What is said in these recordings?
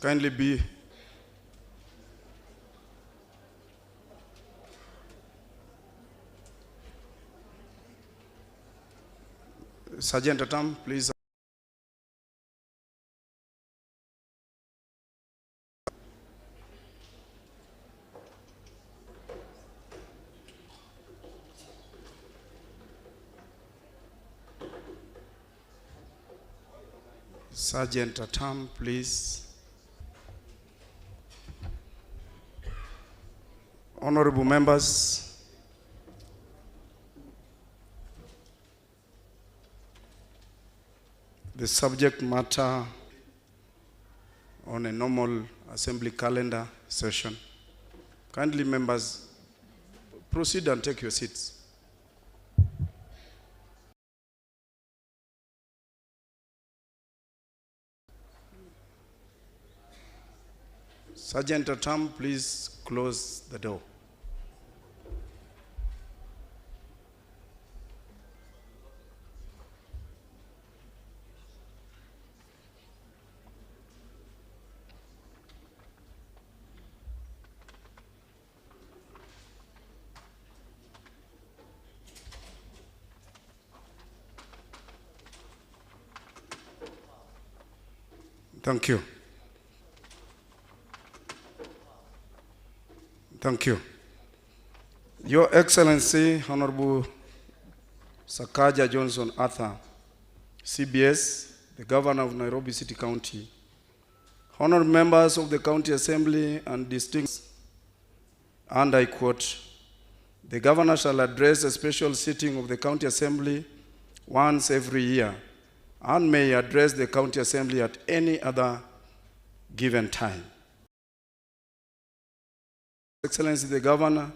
Kindly be. Sergeant Atam, please. Sergeant Atam, please. Honorable members, the subject matter on a normal assembly calendar session. Kindly, members, proceed and take your seats. Sergeant Atam, please close the door. Thank you. Thank you. Your Excellency, Honorable Sakaja Johnson Arthur, CBS, the Governor of Nairobi City County, honored members of the County Assembly and distinguished, and I quote, "The Governor shall address a special sitting of the County Assembly once every year and may address the County Assembly at any other given time." Excellency, the Governor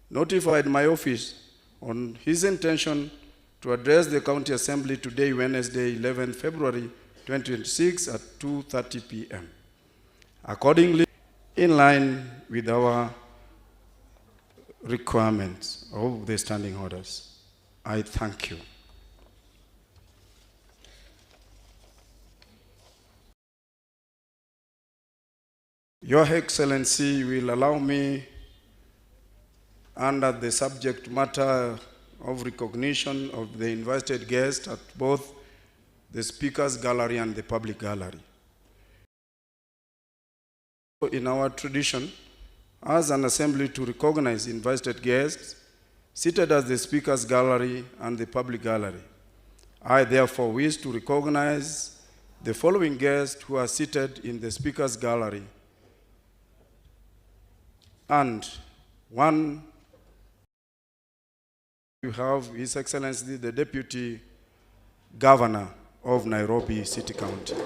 notified my office on his intention to address the County Assembly today, Wednesday, 11 February 2026 at 2:30 p.m. Accordingly, in line with our requirements of the standing orders, I thank you. Your Excellency will allow me, under the subject matter of recognition of the invited guests at both the Speaker's Gallery and the Public Gallery. In our tradition, as an assembly to recognize invited guests seated at the Speaker's Gallery and the Public Gallery, I therefore wish to recognize the following guests who are seated in the Speaker's Gallery, and one, you have His Excellency the Deputy Governor of Nairobi City County.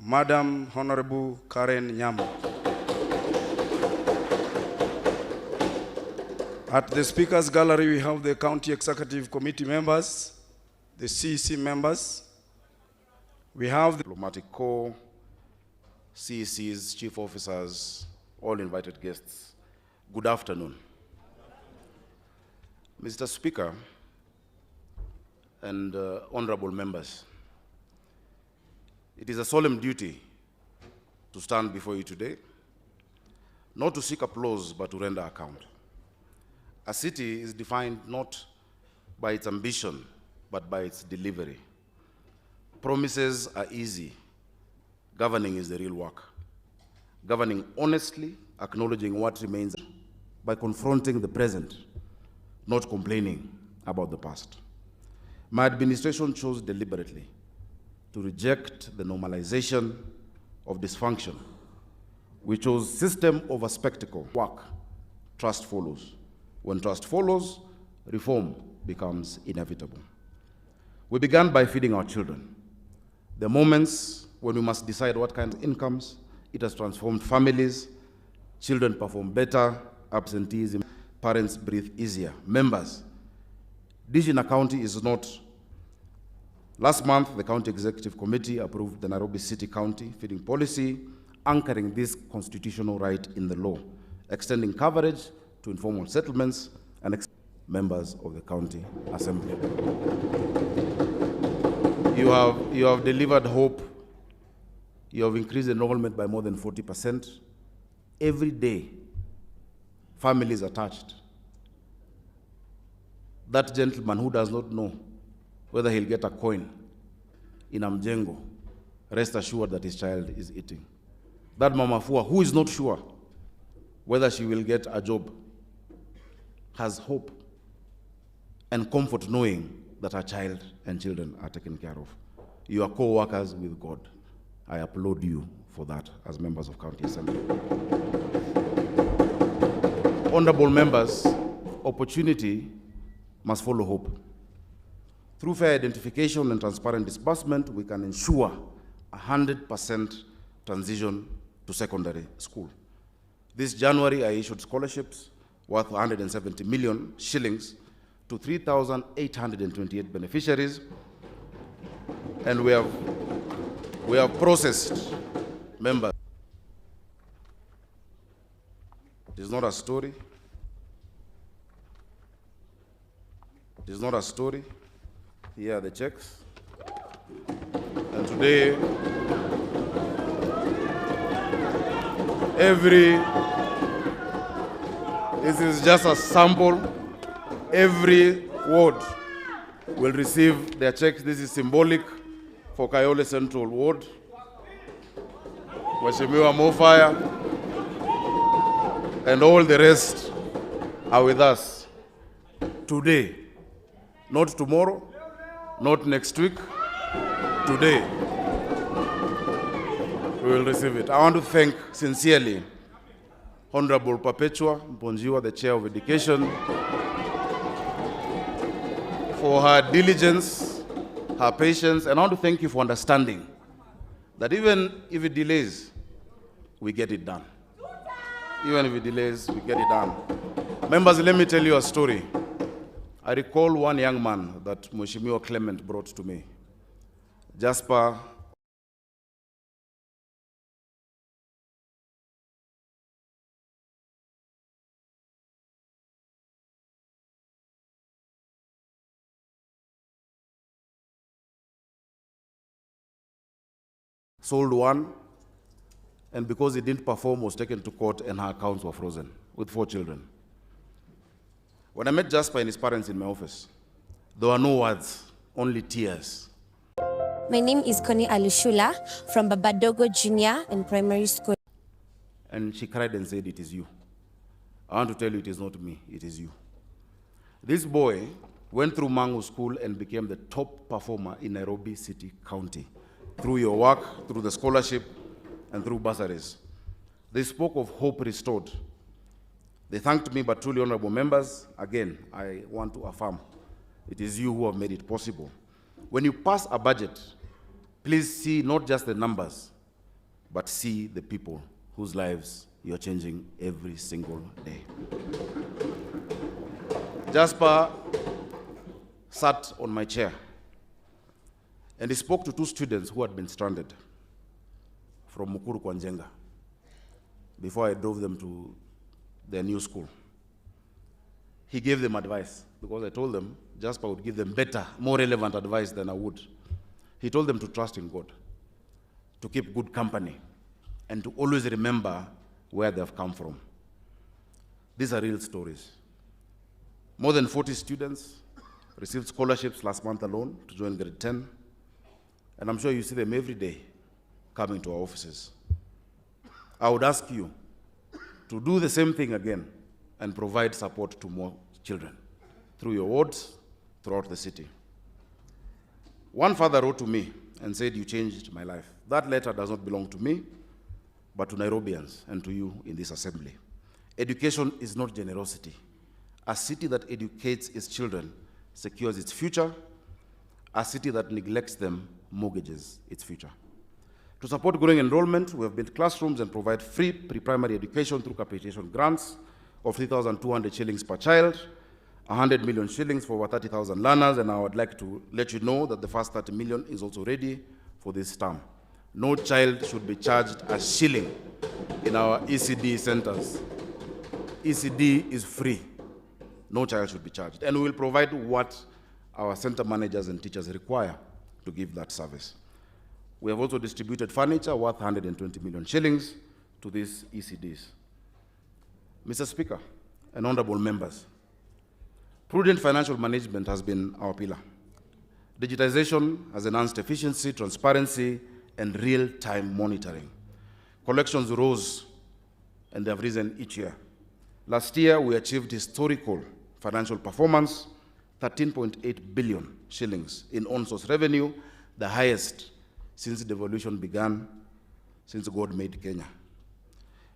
Madam Honorable Karen Nyamo. At the Speaker's Gallery, we have the County Executive Committee members, the CEC members. We have the Diplomatic Corps, CECs, chief officers, all invited guests. Good afternoon. Mr. Speaker and honorable members, it is a solemn duty to stand before you today, not to seek applause, but to render account. A city is defined not by its ambition, but by its delivery. Promises are easy. Governing is the real work. Governing honestly, acknowledging what remains by confronting the present, not complaining about the past. My administration chose deliberately to reject the normalization of dysfunction. We chose system over spectacle. Work, trust follows. When trust follows, reform becomes inevitable. We began by feeding our children. The moments when we must decide what kind of incomes, it has transformed families. Children perform better, absenteeism, parents breathe easier. Members, Digina County is not. Last month, the County Executive Committee approved the Nairobi City County feeding policy, anchoring this constitutional right in the law, extending coverage to informal settlements. And members of the County Assembly. You have delivered hope. You have increased enrollment by more than 40%. Every day, families are touched. That gentleman who does not know whether he'll get a coin in Amjengo, rest assured that his child is eating. That Mama Fua, who is not sure whether she will get a job, has hope and comfort knowing that her child and children are taken care of. You are co-workers with God. I applaud you for that as members of County Assembly. Honorable members, opportunity must follow hope. Through fair identification and transparent disbursement, we can ensure 100% transition to secondary school. This January, I issued scholarships worth 170 million shillings to 3,828 beneficiaries, and we have processed members. It is not a story. It is not a story. Here are the checks. And today, this is just a sample. Every ward will receive their checks. This is symbolic for Kayole Central Ward. Mheshimiwa Mofire and all the rest are with us today, not tomorrow, not next week, today. We will receive it. I want to thank sincerely Honorable Perpetua Mponjiwa, the Chair of Education, for her diligence, her patience, and I want to thank you for understanding that even if it delays, we get it done. Even if it delays, we get it done. Members, let me tell you a story. I recall one young man that Mheshimiwa Clement brought to me. Jasper sold one, and because he didn't perform, was taken to court and her accounts were frozen with 4 children. When I met Jasper and his parents in my office, there were no words, only tears. My name is Connie Alushula from Babadogo Junior and Primary School. And she cried and said, "It is you. I want to tell you, it is not me, it is you." This boy went through Mangu School and became the top performer in Nairobi City County through your work, through the scholarship, and through bursaries. They spoke of hope restored. They thanked me, but truly honorable members, again, I want to affirm, it is you who have made it possible. When you pass a budget, please see not just the numbers, but see the people whose lives you're changing every single day. Jasper sat on my chair and he spoke to 2 students who had been stranded from Mukuru Kwanjenga before I drove them to their new school. He gave them advice because I told them Jasper would give them better, more relevant advice than I would. He told them to trust in God, to keep good company, and to always remember where they have come from. These are real stories. More than 40 students received scholarships last month alone to join grade 10, and I'm sure you see them every day coming to our offices. I would ask you to do the same thing again and provide support to more children through your wards throughout the city. One father wrote to me and said, "You changed my life." That letter does not belong to me, but to Nairobians and to you in this assembly. Education is not generosity. A city that educates its children secures its future. A city that neglects them mortgages its future. To support growing enrollment, we have built classrooms and provide free pre-primary education through capitation grants of 3,200 shillings per child, 100 million shillings for over 30,000 learners, and I would like to let you know that the first 30 million is also ready for this term. No child should be charged a shilling in our ECD centers. ECD is free. no child should be charged. And we will provide what our center managers and teachers require to give that service. We have also distributed furniture worth 120 million shillings to these ECDs. Mr. Speaker and honorable members, prudent financial management has been our pillar. Digitization has enhanced efficiency, transparency, and real-time monitoring. Collections rose, and they have risen each year. Last year, we achieved historical financial performance, 13.8 billion shillings in on-source revenue, the highest since devolution began, since God made Kenya.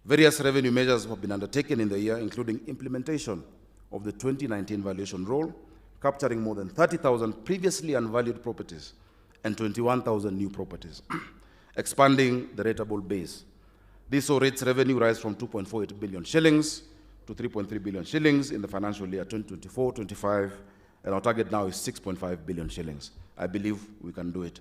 Various revenue measures have been undertaken in the year, including implementation of the 2019 valuation roll, capturing more than 30,000 previously unvalued properties and 21,000 new properties, expanding the rateable base. This saw rates revenue rise from 2.48 billion shillings to 3.3 billion shillings in the financial year 2024-25, and our target now is 6.5 billion shillings. I believe we can do it.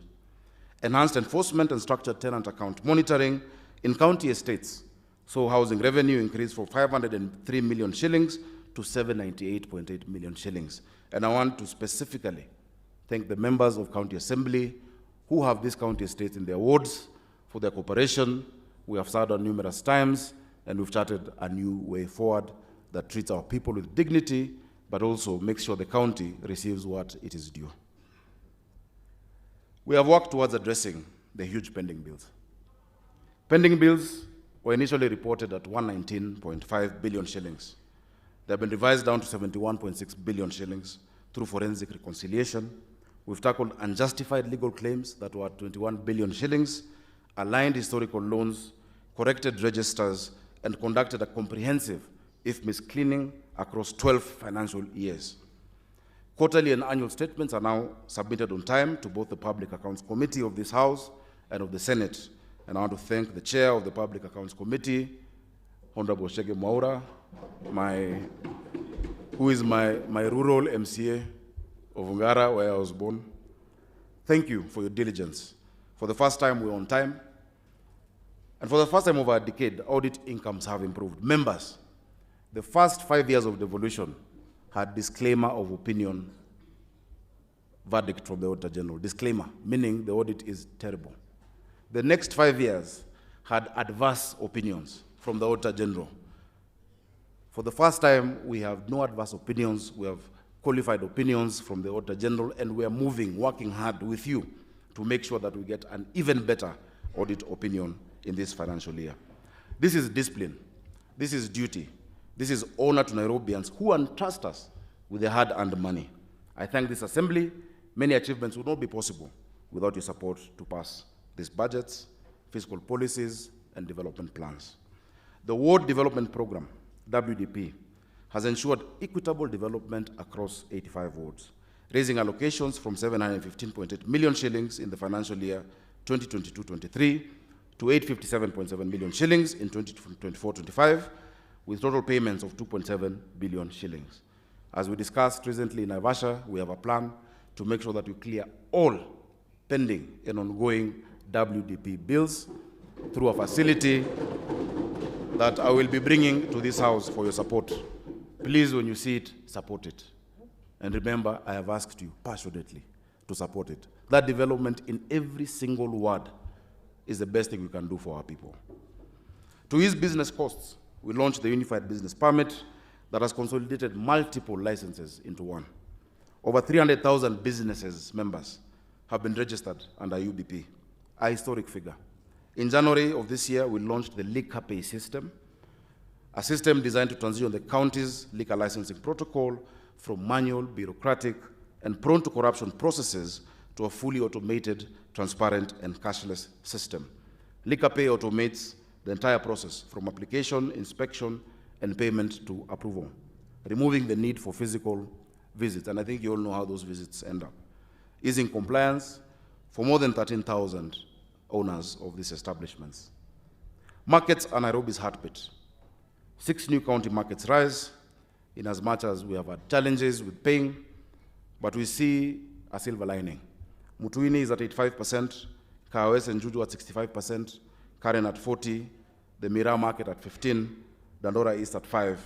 Enhanced enforcement and structured tenant account monitoring in county estates saw housing revenue increase from 503 million shillings to 798.8 million shillings. And I want to specifically thank the members of County Assembly who have these county estates in their wards for their cooperation. We have served on numerous times, and we've charted a new way forward that treats our people with dignity, but also makes sure the county receives what it is due. We have worked towards addressing the huge pending bills. Pending bills were initially reported at 119.5 billion shillings. They have been revised down to 71.6 billion shillings through forensic reconciliation. We've tackled unjustified legal claims that were at 21 billion shillings, aligned historical loans, corrected registers, and conducted a comprehensive IFMIS cleaning across 12 financial years. Quarterly and annual statements are now submitted on time to both the Public Accounts Committee of this House and of the Senate. And I want to thank the chair of the Public Accounts Committee, Honorable Shege Mwaura, who is my rural MCA of Ungara, where I was born. Thank you for your diligence. For the first time, we're on time. And for the first time over a decade, audit incomes have improved. Members, the first 5 years of devolution had disclaimer of opinion verdict from the Auditor General. Disclaimer, meaning the audit is terrible. The next 5 years had adverse opinions from the Auditor General. For the first time, we have no adverse opinions. We have qualified opinions from the Auditor General, and we are moving, working hard with you to make sure that we get an even better audit opinion in this financial year. This is discipline. This is duty. This is honor to Nairobians who entrust us with their hard-earned money. I thank this Assembly. Many achievements would not be possible without your support to pass these budgets, fiscal policies, and development plans. The Ward Development Program, WDP, has ensured equitable development across 85 wards, raising allocations from 715.8 million shillings in the financial year 2022-23 to 857.7 million shillings in 2024-25, with total payments of 2.7 billion shillings. As we discussed recently in Naivasha, we have a plan to make sure that we clear all pending and ongoing WDP bills through a facility that I will be bringing to this House for your support. Please, when you see it, support it. And remember, I have asked you passionately to support it. That development in every single ward is the best thing we can do for our people. To ease business costs, we launched the Unified Business Permit that has consolidated multiple licenses into one. Over 300,000 businesses members have been registered under UBP, a historic figure. In January of this year, we launched the Liquor Pay system, a system designed to transition the county's liquor licensing protocol from manual, bureaucratic, and prone to corruption processes to a fully automated, transparent, and cashless system. Liquor Pay automates the entire process from application, inspection, and payment to approval, removing the need for physical visits. And I think you all know how those visits end up. Easing compliance for more than 13,000 owners of these establishments. Markets are Nairobi's heartbeat. 6 new county markets rise, in as much as we have had challenges with paying, but we see a silver lining. Mutuini is at 85%, Kawes and Juju at 65%, Karen at 40%, the Mira market at 15%, Dandora East at 5%,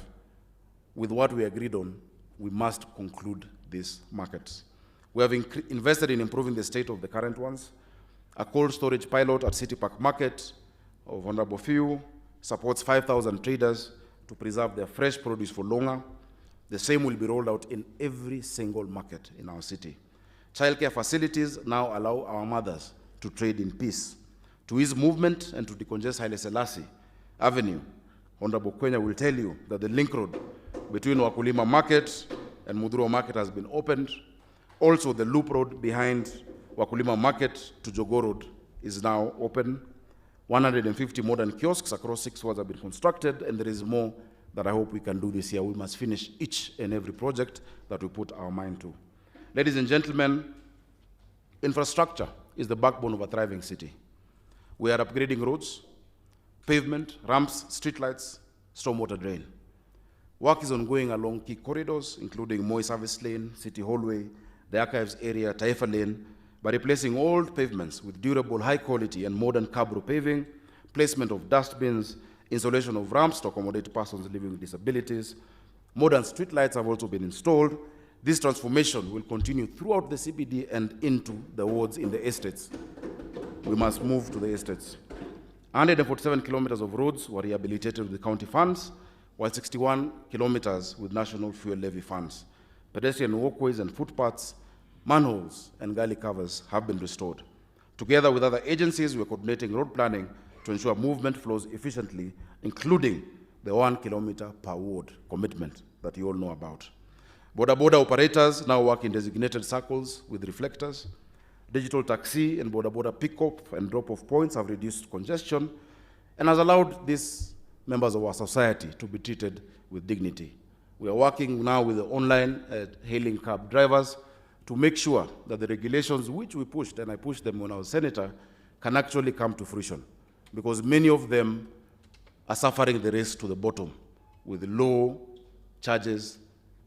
with what we agreed on we must conclude these markets. We have invested in improving the state of the current ones. A cold storage pilot at City Park Market of Honorable Few supports 5,000 traders to preserve their fresh produce for longer. The same will be rolled out in every single market in our city. Childcare facilities now allow our mothers to trade in peace. To ease movement and to decongest Haile Selassie Avenue, Honorable Kwenya will tell you that the link road between Wakulima Market and Mudhuro Market has been opened. Also, the loop road behind Wakulima Market to Jogo Road is now open. 150 modern kiosks across 6 wards have been constructed, and there is more that I hope we can do this year. We must finish each and every project that we put our mind to. Ladies and gentlemen, infrastructure is the backbone of a thriving city. We are upgrading roads, pavement, ramps, streetlights, stormwater drain. Work is ongoing along key corridors, including Moi Service Lane, City Hallway, the Archives area, Taifa Lane, by replacing old pavements with durable, high quality and modern cabro paving, placement of dust bins, installation of ramps to accommodate persons living with disabilities. Modern streetlights have also been installed. This transformation will continue throughout the CBD and into the wards in the estates. We must move to the estates. 147 kilometers of roads were rehabilitated with the county funds, while 61 kilometers with national fuel levy funds. Pedestrian walkways and footpaths, manholes, and gully covers have been restored. Together with other agencies, we are coordinating road planning to ensure movement flows efficiently, including the 1 kilometer per ward commitment that you all know about. Border operators now work in designated circles with reflectors. Digital taxi and border pick-up and drop-off points have reduced congestion and has allowed these members of our society to be treated with dignity. We are working now with the online hailing cab drivers to make sure that the regulations which we pushed, and I pushed them when I was senator, can actually come to fruition, because many of them are suffering the race to the bottom with low charges,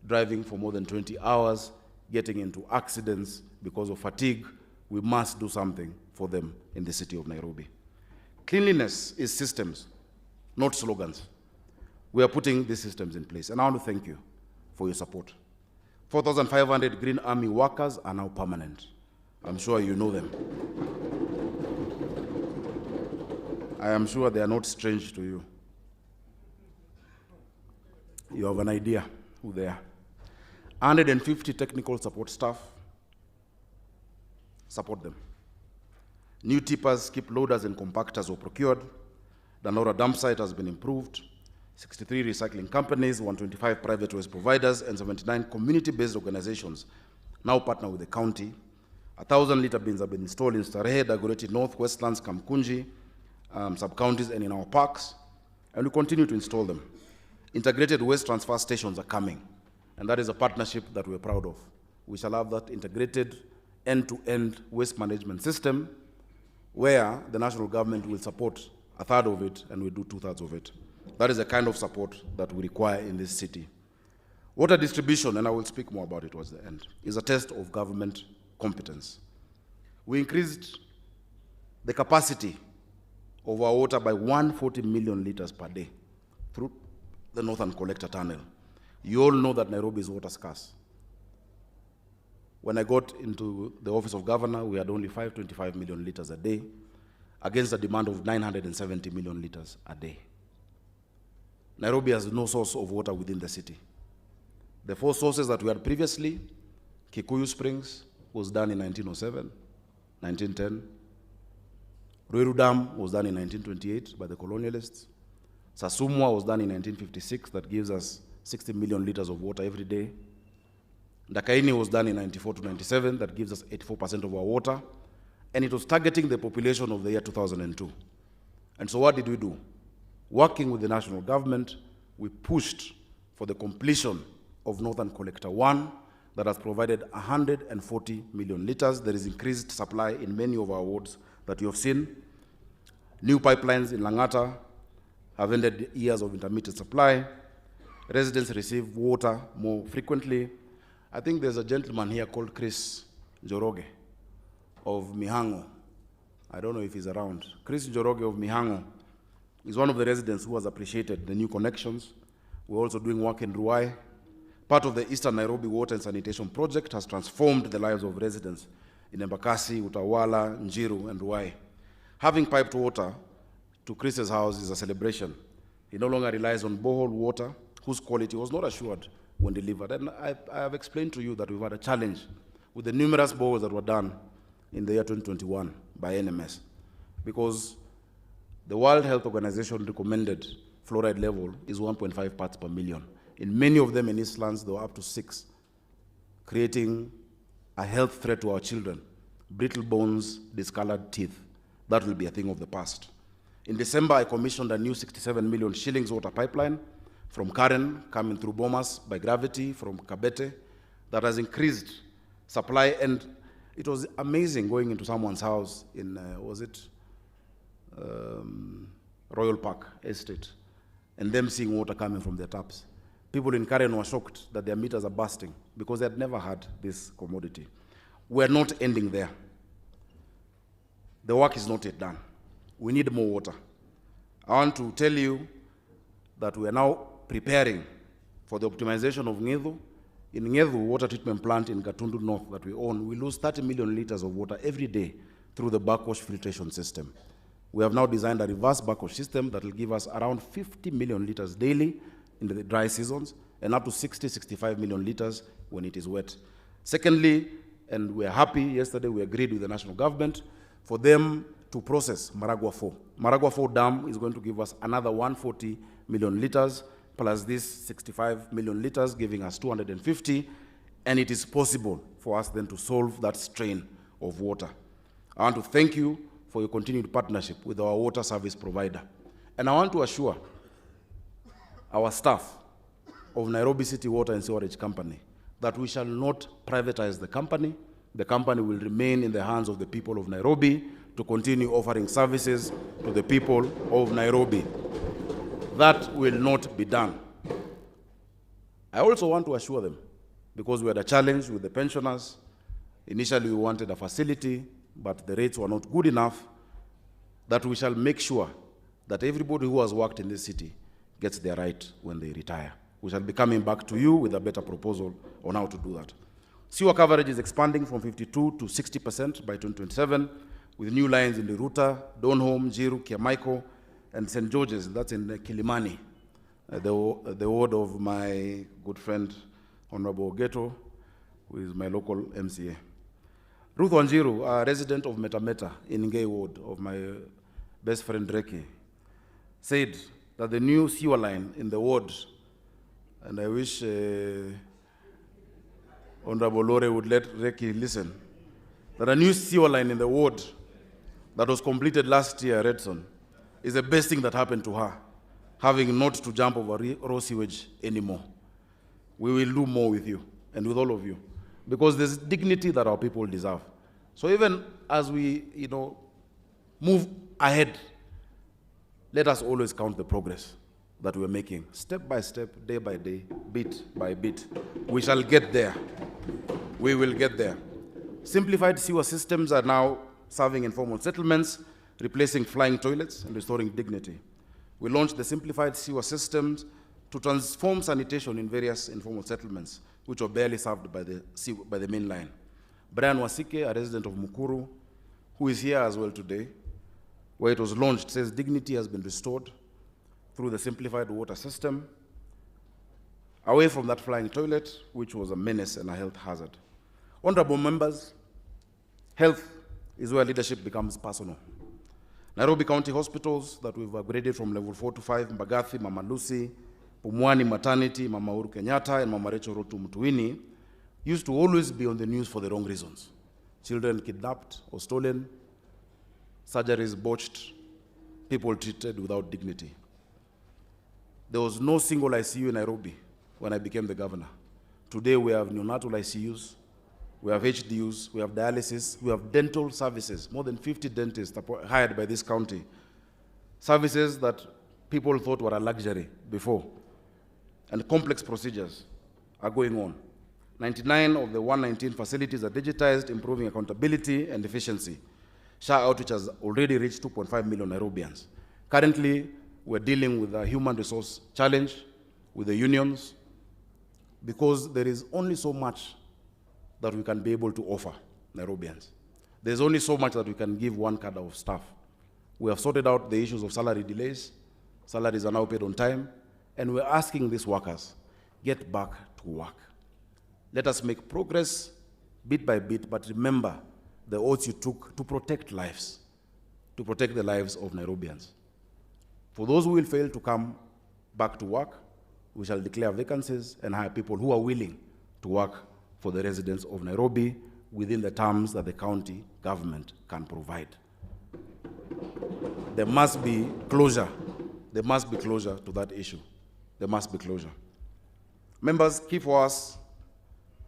driving for more than 20 hours, getting into accidents because of fatigue. We must do something for them in the city of Nairobi. Cleanliness is systems, not slogans. We are putting these systems in place, and I want to thank you for your support. 4,500 Green Army workers are now permanent. I'm sure you know them. I am sure they are not strange to you. You have an idea who they are. 150 technical support staff. Support them. New tippers, skip loaders, and compactors were procured. The Nora dump site has been improved. 63 recycling companies, 125 private waste providers, and 79 community-based organizations now partner with the county. 1,000-liter bins have been installed in Starehe, Dagoretti North, Westlands, Kamkunji, sub-counties, and in our parks, and we continue to install them. Integrated waste transfer stations are coming, and that is a partnership that we're proud of. We shall have that integrated end-to-end waste management system where the national government will support a third of it and we do 2/3 of it. That is the kind of support that we require in this city. Water distribution, and I will speak more about it towards the end, is a test of government competence. We increased the capacity of our water by 140 million liters per day through the Northern Collector Tunnel. You all know that Nairobi is water scarce. When I got into the office of governor, we had only 525 million liters a day against a demand of 970 million liters a day. Nairobi has no source of water within the city. The 4 sources that we had previously, Kikuyu Springs was done in 1907, 1910. Ruiru Dam was done in 1928 by the colonialists. Sasumwa was done in 1956, that gives us 60 million liters of water every day. Ndakaini was done in 94 to 97, that gives us 84% of our water. And it was targeting the population of the year 2002. And so what did we do? Working with the national government, we pushed for the completion of Northern Collector 1 that has provided 140 million liters. There is increased supply in many of our wards that you have seen. New pipelines in Langata have ended years of intermittent supply. Residents receive water more frequently. I think there's a gentleman here called Chris Njoroge of Mihango. I don't know if he's around. Chris Njoroge of Mihango is one of the residents who has appreciated the new connections. We're also doing work in Ruai part of the Eastern Nairobi Water and Sanitation Project, has transformed the lives of residents in Embakasi, Utawala, Njiru, and Ruai. Having piped water to Chris's house is a celebration. He no longer relies on borehole water, whose quality was not assured when delivered. And I have explained to you that we've had a challenge with the numerous boreholes that were done in the year 2021 by NMS, because the World Health Organization recommended fluoride level is 1.5 parts per million. In many of them in Eastlands, they were up to 6, creating a health threat to our children. Brittle bones, discolored teeth. That will be a thing of the past. In December, I commissioned a new 67 million shillings water pipeline from Karen, coming through Bomas by gravity, from Kabete, that has increased supply. And it was amazing going into someone's house in, Royal Park Estate, and them seeing water coming from their taps. People in Karen were shocked that their meters are bursting because they had never had this commodity. We're not ending there. The work is not yet done. We need more water. I want to tell you that we are now preparing for the optimization of Ngedu. In Ngedu water treatment plant in Gatundu North that we own, we lose 30 million liters of water every day through the backwash filtration system. We have now designed a reverse backwash system that will give us around 50 million liters daily in the dry seasons and up to 65 million liters when it is wet. Secondly, and we are happy, yesterday we agreed with the national government for them to process Maragua 4. Maragua 4 dam is going to give us another 140 million liters, plus this 65 million liters, giving us 250, and it is possible for us then to solve that strain of water. I want to thank you for your continued partnership with our water service provider. And I want to assure our staff of Nairobi City Water and Sewerage Company that we shall not privatize the company. The company will remain in the hands of the people of Nairobi to continue offering services to the people of Nairobi. That will not be done. I also want to assure them, because we had a challenge with the pensioners. Initially, we wanted a facility, but the rates were not good enough, that we shall make sure that everybody who has worked in this city gets their right when they retire. We shall be coming back to you with a better proposal on how to do that. Sewer coverage is expanding from 52 to 60% by 2027, with new lines in the Ruta, Donholm, Jiru, Kiamaiko, and St. George's, that's in Kilimani, the ward of my good friend, Honorable Geto, who is my local MCA. Ruth Wanjiru, a resident of Metameta in Ngei ward of my best friend Reki, said that the new sewer line in the ward, and I wish Honorable Lore would let Reki listen, that a new sewer line in the ward that was completed last year, Redson, is the best thing that happened to her, having not to jump over raw sewage anymore. We will do more with you and with all of you, because there's dignity that our people deserve. So even as we, move ahead, let us always count the progress that we're making, step by step, day by day, bit by bit. We shall get there. We will get there. Simplified sewer systems are now serving informal settlements, replacing flying toilets and restoring dignity. We launched the simplified sewer systems to transform sanitation in various informal settlements, which were barely served by the main line. Brian Wasike, a resident of Mukuru, who is here as well today, where it was launched, says dignity has been restored through the simplified water system, away from that flying toilet, which was a menace and a health hazard. Honorable members, health is where leadership becomes personal. Nairobi County hospitals that we've upgraded from level 4 to 5, Mbagathi, Mama Lucy, Pumwani Maternity, Mama Uhuru Kenyatta, and Mama Rachel Rotu Mtuini, used to always be on the news for the wrong reasons. Children kidnapped or stolen, surgeries botched, people treated without dignity. There was no single ICU in Nairobi when I became the governor. Today we have neonatal ICUs, we have HDUs, we have dialysis, we have dental services, more than 50 dentists hired by this county. Services that people thought were a luxury before. And complex procedures are going on. 99 of the 119 facilities are digitized, improving accountability and efficiency. SHA outreach has already reached 2.5 million Nairobians. Currently, we're dealing with a human resource challenge with the unions, because there is only so much that we can be able to offer Nairobians. There's only so much that we can give one cadre of staff. We have sorted out the issues of salary delays. Salaries are now paid on time, and we're asking these workers, get back to work. Let us make progress bit by bit, but remember the oaths you took to protect lives, to protect the lives of Nairobians. For those who will fail to come back to work, we shall declare vacancies and hire people who are willing to work for the residents of Nairobi within the terms that the county government can provide. There must be closure. There must be closure to that issue. There must be closure. Members, key for us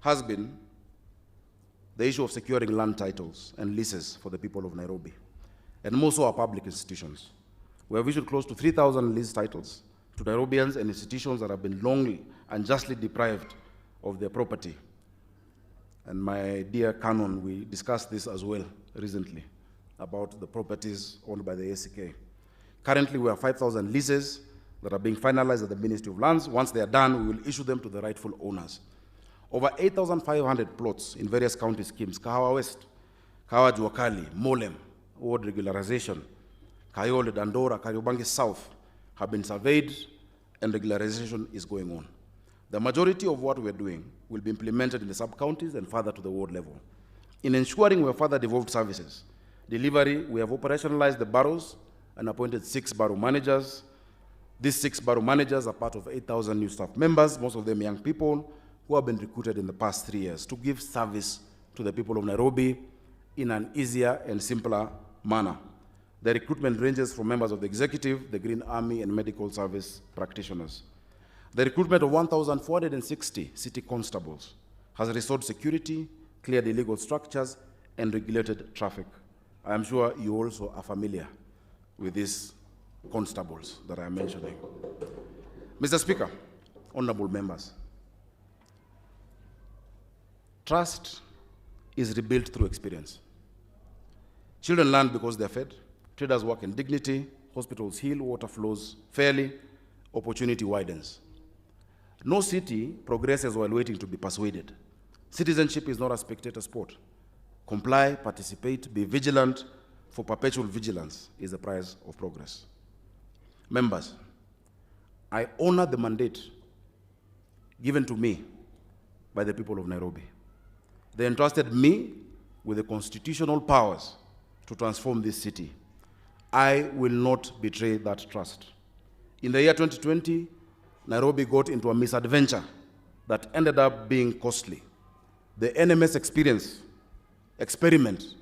has been the issue of securing land titles and leases for the people of Nairobi, and more so our public institutions. We have issued close to 3,000 lease titles to Nairobians and institutions that have been longly and justly deprived of their property. And my dear Canon, we discussed this as well recently about the properties owned by the ACK. Currently, we have 5,000 leases that are being finalized at the Ministry of Lands. Once they are done, we will issue them to the rightful owners. Over 8,500 plots in various county schemes, Kahawa West, Kahawa Juakali, Molem, Ward Regularization, Kayole, Dandora, Kariobangi South have been surveyed and regularization is going on. The majority of what we're doing will be implemented in the sub-counties and further to the ward level. In ensuring we have further devolved services, delivery, we have operationalized the boroughs and appointed 6 borough managers. These 6 borough managers are part of 8,000 new staff members, most of them young people who have been recruited in the past 3 years to give service to the people of Nairobi in an easier and simpler manner. The recruitment ranges from members of the executive, the Green Army, and medical service practitioners. The recruitment of 1,460 city constables has restored security, cleared illegal structures, and regulated traffic. I am sure you also are familiar with these constables that I am mentioning. Mr. Speaker, honorable members, trust is rebuilt through experience. Children learn because they're fed, traders work in dignity, hospitals heal, water flows fairly, opportunity widens. No city progresses while waiting to be persuaded. Citizenship is not a spectator sport. Comply, participate, be vigilant, for perpetual vigilance is the price of progress. Members, I honor the mandate given to me by the people of Nairobi. They entrusted me with the constitutional powers to transform this city. I will not betray that trust. In the year 2020, Nairobi got into a misadventure that ended up being costly. The NMS experiment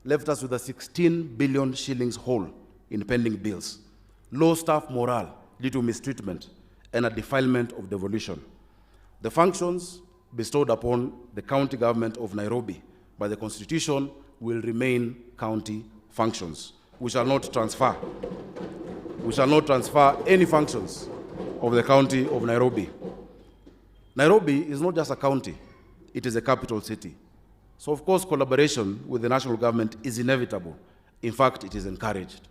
left us with a 16 billion shillings hole in pending bills, low staff morale due to mistreatment, and a defilement of devolution. The functions bestowed upon the county government of Nairobi by the Constitution will remain county functions. We shall not transfer. We shall not transfer any functions of the county of Nairobi. Nairobi is not just a county, it is a capital city. So of course collaboration with the national government is inevitable. In fact, it is encouraged.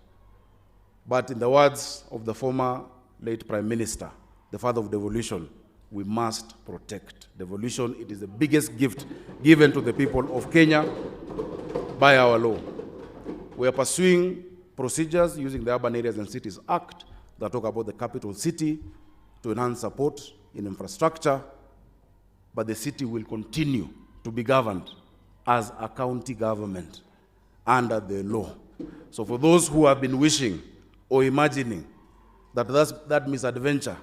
But in the words of the former late Prime Minister, the father of devolution, we must protect devolution. It is the biggest gift given to the people of Kenya by our law. We are pursuing procedures using the Urban Areas and Cities Act that talk about the capital city to enhance support in infrastructure, but the city will continue to be governed as a county government under the law. So for those who have been wishing or imagining that that misadventure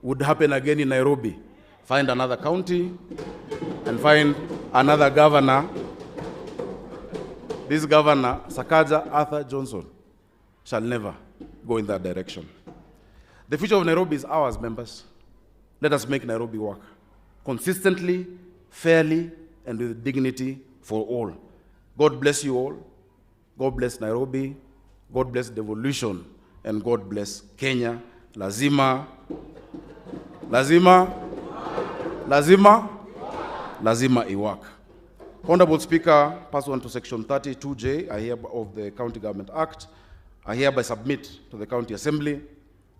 would happen again in Nairobi, find another county and find another governor. This governor, Sakaja Arthur Johnson, shall never go in that direction. The future of Nairobi is ours, members. Let us make Nairobi work consistently, fairly, and with dignity for all. God bless you all. God bless Nairobi. God bless devolution. And God bless Kenya. Lazima. Lazima. Lazima. Lazima iwak. Honorable Speaker, pursuant to Section 32J of the County Government Act, I hereby submit to the County Assembly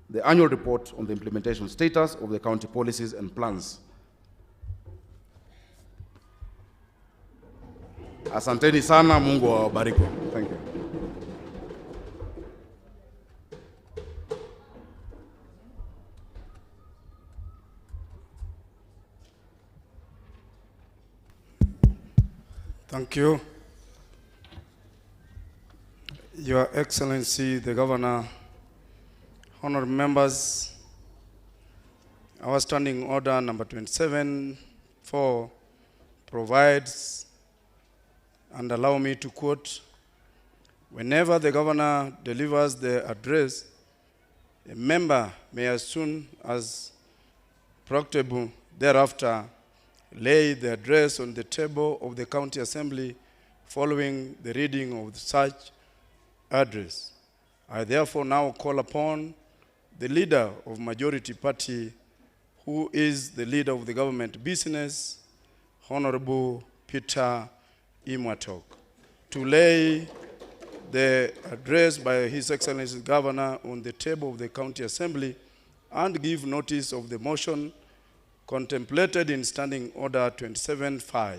the annual report on the implementation status of the county policies and plans Asanteni sana, Mungu awabariki. Thank you. Thank you. Your Excellency, the Governor, honored members, our standing order number 27-4 provides, and allow me to quote, whenever the governor delivers the address, a member may as soon as practicable thereafter lay the address on the table of the county assembly following the reading of such address. I therefore now call upon the leader of majority party, who is the leader of the government business, Honorable Peter Imwatok, to lay the address by His Excellency the Governor on the table of the county assembly and give notice of the motion contemplated in Standing Order 27-5.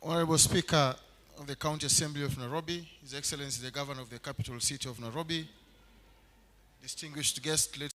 Honorable Speaker of the County Assembly of Nairobi, His Excellency the Governor of the capital city of Nairobi, distinguished guests, ladies.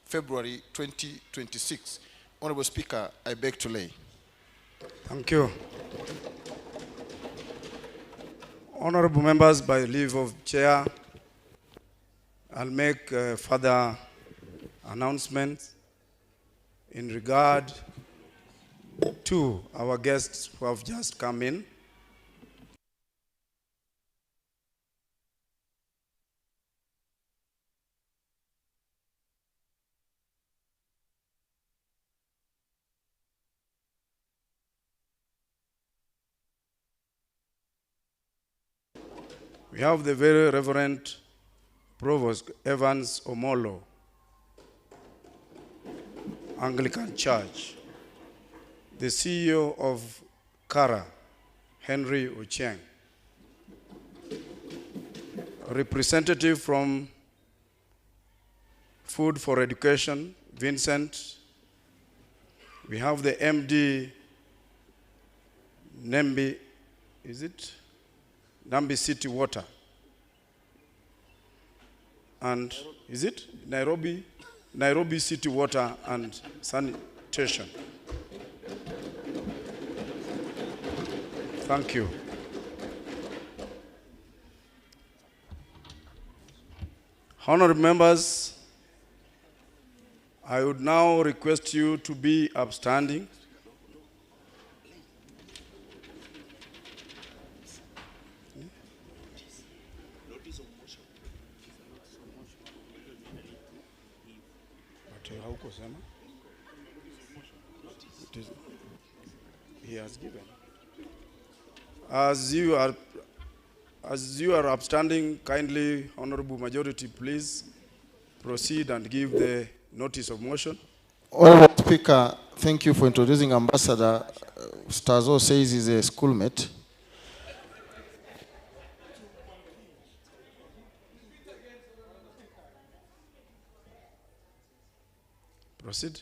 February 2026. Honorable Speaker, I beg to lay. Thank you. Honorable members, by leave of chair, I'll make further announcements in regard to our guests who have just come in. We have the very Reverend Provost Evans Omolo, Anglican Church, the CEO of Kara, Henry Ochieng, a representative from Food for Education, Vincent. We have the MD, Nambi, is it? Nambi City Water. And is it Nairobi? Nairobi City Water and Sanitation. Thank you. Honored members, I would now request you to be upstanding. He has given. As you are upstanding, kindly, Honorable Majority, please proceed and give the notice of motion. Honorable Speaker, thank you for introducing Ambassador. Stazo says he's a schoolmate. Proceed.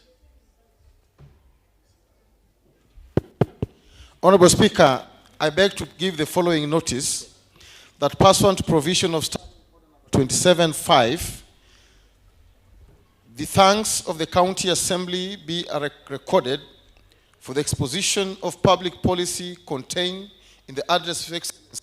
Honorable Speaker, I beg to give the following notice that pursuant to provision of 27-5, the thanks of the County Assembly be recorded for the exposition of public policy contained in the address of Excellency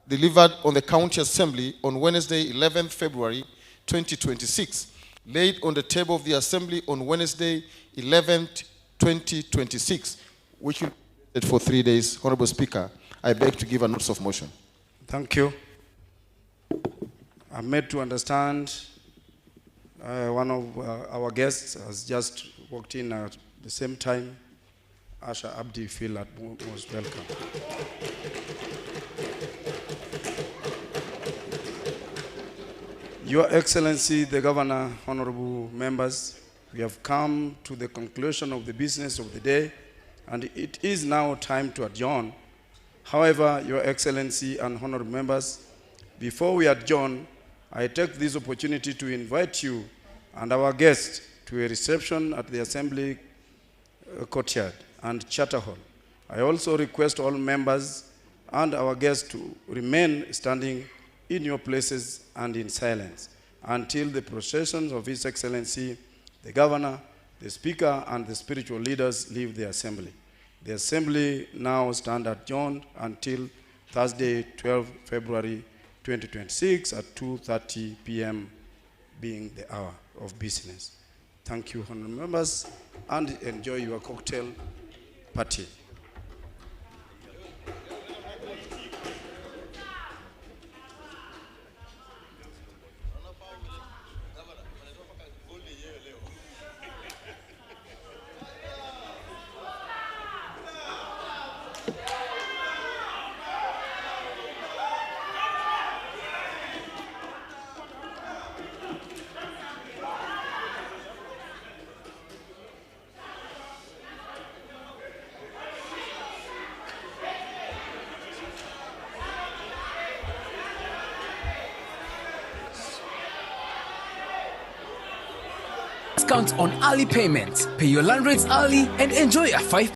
delivered on the County Assembly on Wednesday, 11th February 2026, laid on the table of the Assembly on Wednesday, 11th, 2026, which will be for 3 days. Honorable Speaker, I beg to give a notice of motion. Thank you. I'm made to understand one of our guests has just walked in at the same time. Asha Abdi, feel most welcome. Your Excellency, the Governor, honorable members, we have come to the conclusion of the business of the day, and it is now time to adjourn. However, Your Excellency and honorable members, before we adjourn, I take this opportunity to invite you and our guests to a reception at the Assembly courtyard and Charter Hall. I also request all members and our guests to remain standing in your places and in silence until the processions of His Excellency, the Governor, the Speaker, and the spiritual leaders leave the Assembly. The Assembly now stands adjourned until Thursday, 12 February 2026 at 2:30 p.m. being the hour of business. Thank you, honorable members, and enjoy your cocktail party. Discounts on early payments. Pay your land rates early and enjoy a 5